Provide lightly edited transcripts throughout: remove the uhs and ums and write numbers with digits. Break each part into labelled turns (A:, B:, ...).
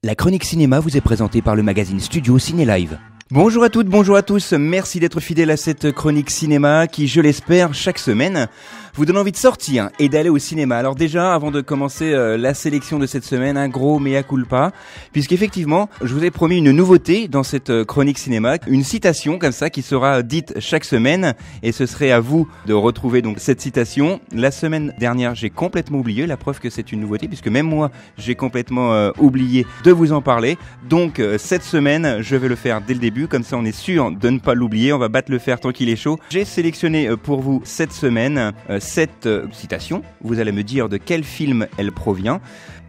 A: La chronique cinéma vous est présentée par le magazine Studio Ciné Live. Bonjour à toutes, bonjour à tous, merci d'être fidèles à cette chronique cinéma qui, je l'espère, chaque semaine vous donne envie de sortir et d'aller au cinéma. Alors déjà, avant de commencer la sélection de cette semaine, un gros mea culpa, puisqu'effectivement, je vous ai promis une nouveauté dans cette chronique cinéma, une citation comme ça qui sera dite chaque semaine, et ce serait à vous de retrouver donc cette citation. La semaine dernière, j'ai complètement oublié, la preuve que c'est une nouveauté, puisque même moi, j'ai complètement oublié de vous en parler. Donc cette semaine, je vais le faire dès le début, comme ça on est sûr de ne pas l'oublier, on va battre le fer tant qu'il est chaud. J'ai sélectionné pour vous cette semaine cette citation. Vous allez me dire de quel film elle provient.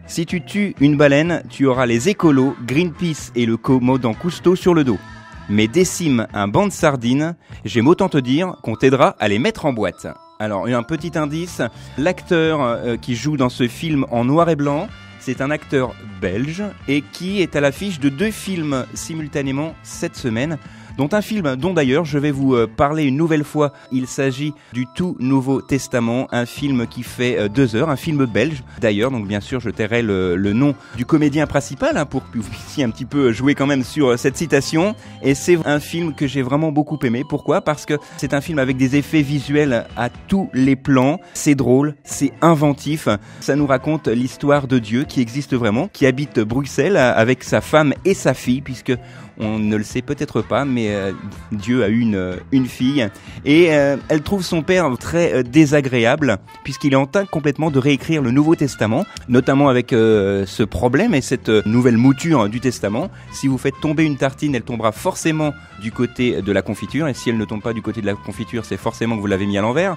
A: Si tu tues une baleine, tu auras les écolos, Greenpeace et le commandant Cousteau sur le dos. Mais décime un banc de sardines, j'aime autant te dire qu'on t'aidera à les mettre en boîte. Alors, un petit indice, l'acteur qui joue dans ce film en noir et blanc, c'est un acteur belge et qui est à l'affiche de 2 films simultanément cette semaine, dont un film dont d'ailleurs je vais vous parler une nouvelle fois. Il s'agit du Tout Nouveau Testament, un film qui fait 2 heures, un film belge d'ailleurs, donc bien sûr je tairai le nom du comédien principal pour que vous puissiez un petit peu jouer quand même sur cette citation. Et c'est un film que j'ai vraiment beaucoup aimé. Pourquoi ? Parce que c'est un film avec des effets visuels à tous les plans, c'est drôle, c'est inventif, ça nous raconte l'histoire de Dieu qui existe vraiment, qui habite Bruxelles avec sa femme et sa fille, puisque on ne le sait peut-être pas, mais Dieu a eu une fille et elle trouve son père très désagréable puisqu'il est en train complètement de réécrire le Nouveau Testament, notamment avec ce problème et cette nouvelle mouture du Testament. Si vous faites tomber une tartine, elle tombera forcément du côté de la confiture, et si elle ne tombe pas du côté de la confiture, c'est forcément que vous l'avez mis à l'envers.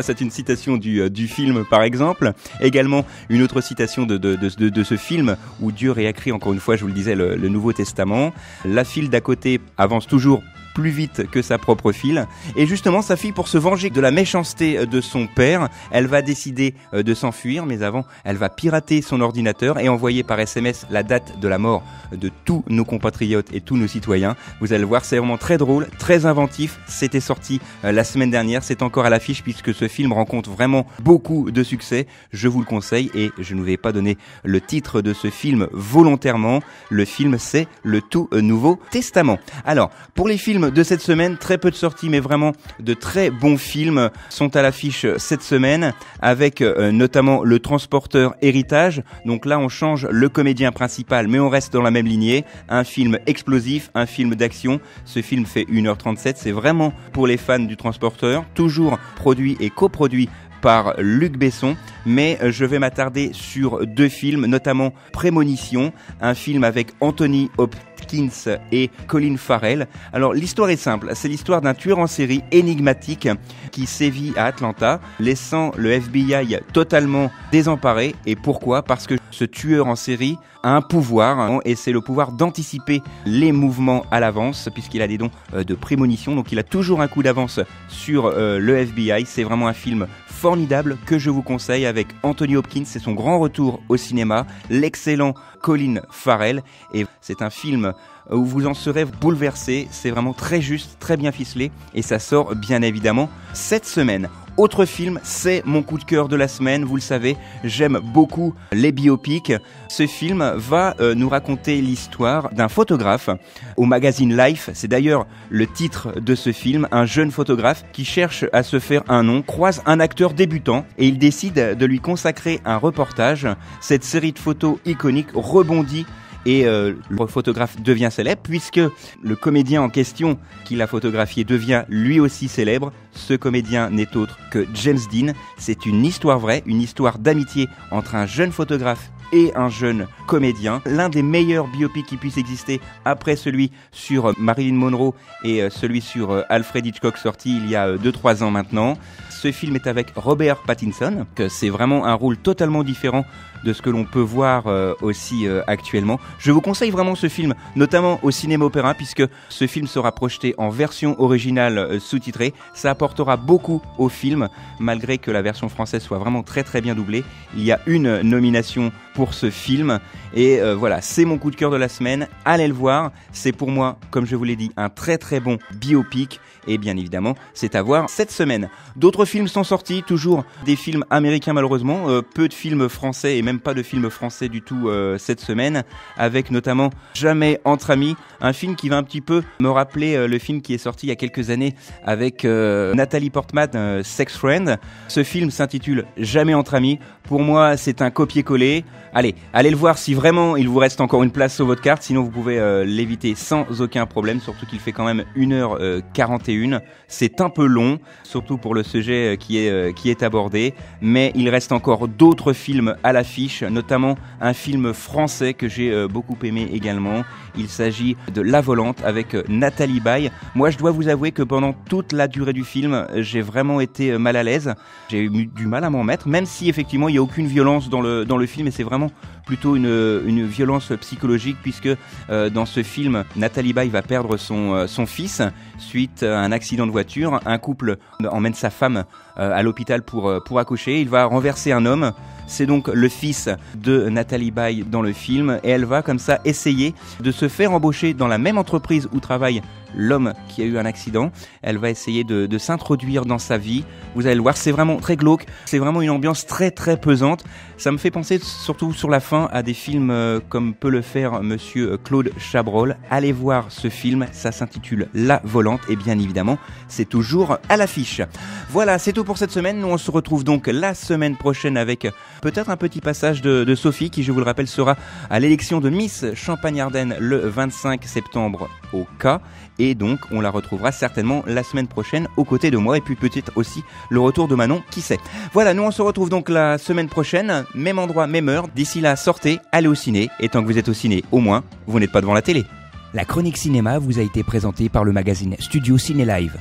A: C'est une citation du film par exemple. Également une autre citation de ce film où Dieu réécrit encore une fois, je vous le disais, le Nouveau Testament. La file d'à côté avance toujours plus vite que sa propre fille. Et justement, sa fille, pour se venger de la méchanceté de son père, elle va décider de s'enfuir, mais avant, elle va pirater son ordinateur et envoyer par SMS la date de la mort de tous nos compatriotes et tous nos citoyens. Vous allez le voir, c'est vraiment très drôle, très inventif. C'était sorti la semaine dernière, c'est encore à l'affiche puisque ce film rencontre vraiment beaucoup de succès. Je vous le conseille et je ne vais pas donner le titre de ce film volontairement. Le film, c'est le Tout Nouveau Testament. Alors, pour les films de cette semaine, très peu de sorties, mais vraiment de très bons films sont à l'affiche cette semaine, avec notamment Le Transporteur Héritage. Donc là, on change le comédien principal, mais on reste dans la même lignée. Un film explosif, un film d'action. Ce film fait 1h37. C'est vraiment pour les fans du Transporteur, toujours produit et coproduit par Luc Besson, mais je vais m'attarder sur 2 films, notamment Prémonition, un film avec Anthony Hopkins et Colin Farrell. Alors l'histoire est simple, c'est l'histoire d'un tueur en série énigmatique qui sévit à Atlanta, laissant le FBI totalement désemparé. Et pourquoi ? Parce que ce tueur en série a un pouvoir, et c'est le pouvoir d'anticiper les mouvements à l'avance, puisqu'il a des dons de prémonition, donc il a toujours un coup d'avance sur le FBI. C'est vraiment un film formidable que je vous conseille, avec Anthony Hopkins, c'est son grand retour au cinéma, l'excellent Colin Farrell, et c'est un film où vous en serez bouleversé. C'est vraiment très juste, très bien ficelé, et ça sort bien évidemment cette semaine. Autre film, c'est mon coup de cœur de la semaine, vous le savez, j'aime beaucoup les biopics. Ce film va nous raconter l'histoire d'un photographe au magazine Life. C'est d'ailleurs le titre de ce film, un jeune photographe qui cherche à se faire un nom, croise un acteur débutant et il décide de lui consacrer un reportage. Cette série de photos iconiques rebondit et le photographe devient célèbre puisque le comédien en question qui l'a photographié devient lui aussi célèbre. Ce comédien n'est autre que James Dean. C'est une histoire vraie, une histoire d'amitié entre un jeune photographe et un jeune comédien. L'un des meilleurs biopics qui puisse exister après celui sur Marilyn Monroe et celui sur Alfred Hitchcock sorti il y a 2-3 ans maintenant. Ce film est avec Robert Pattinson, que c'est vraiment un rôle totalement différent de ce que l'on peut voir aussi actuellement. Je vous conseille vraiment ce film, notamment au Cinéma Opéra, puisque ce film sera projeté en version originale sous-titrée. Ça apportera beaucoup au film, malgré que la version française soit vraiment très très bien doublée. Il y a une nomination pour ce film, et voilà, c'est mon coup de cœur de la semaine. Allez le voir, c'est pour moi, comme je vous l'ai dit, un très très bon biopic, et bien évidemment c'est à voir cette semaine. D'autres films sont sortis, toujours des films américains malheureusement, peu de films français et même pas de films français du tout cette semaine, avec notamment Jamais entre amis, un film qui va un petit peu me rappeler le film qui est sorti il y a quelques années avec Nathalie Portman, Sex Friend. Ce film s'intitule Jamais entre amis. Pour moi, c'est un copier-coller. Allez le voir si vraiment il vous reste encore une place sur votre carte, sinon vous pouvez l'éviter sans aucun problème, surtout qu'il fait quand même 1h41. C'est un peu long, surtout pour le sujet qui est abordé, mais il reste encore d'autres films à l'affiche, notamment un film français que j'ai beaucoup aimé également. Il s'agit de La Volante avec Nathalie Baye. Moi, je dois vous avouer que pendant toute la durée du film, j'ai vraiment été mal à l'aise. J'ai eu du mal à m'en mettre, même si effectivement il n'y a aucune violence dans le film, et c'est vraiment plutôt une violence psychologique, puisque dans ce film, Nathalie Baye va perdre son fils suite à un accident de voiture. Un couple emmène sa femme à l'hôpital pour accoucher. Il va renverser un homme. C'est donc le fils de Nathalie Baye dans le film, et elle va comme ça essayer de se faire embaucher dans la même entreprise où travaille l'homme qui a eu un accident. Elle va essayer de s'introduire dans sa vie. Vous allez le voir, c'est vraiment très glauque, c'est vraiment une ambiance très très pesante. Ça me fait penser surtout sur la fin à des films comme peut le faire monsieur Claude Chabrol. Allez voir ce film, ça s'intitule La Volante, et bien évidemment c'est toujours à l'affiche. Voilà, c'est tout pour cette semaine. Nous on se retrouve donc la semaine prochaine avec peut-être un petit passage de Sophie, qui je vous le rappelle sera à l'élection de Miss Champagne-Ardenne le 25 septembre au K. Et donc on la retrouvera certainement la semaine prochaine aux côtés de moi, et puis peut-être aussi le retour de Manon, qui sait. Voilà, nous on se retrouve donc la semaine prochaine, même endroit, même heure. D'ici là, sortez, allez au ciné, et tant que vous êtes au ciné, au moins, vous n'êtes pas devant la télé. La chronique cinéma vous a été présentée par le magazine Studio Ciné Live.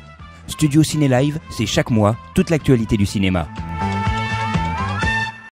A: Studio Ciné Live, c'est chaque mois toute l'actualité du cinéma.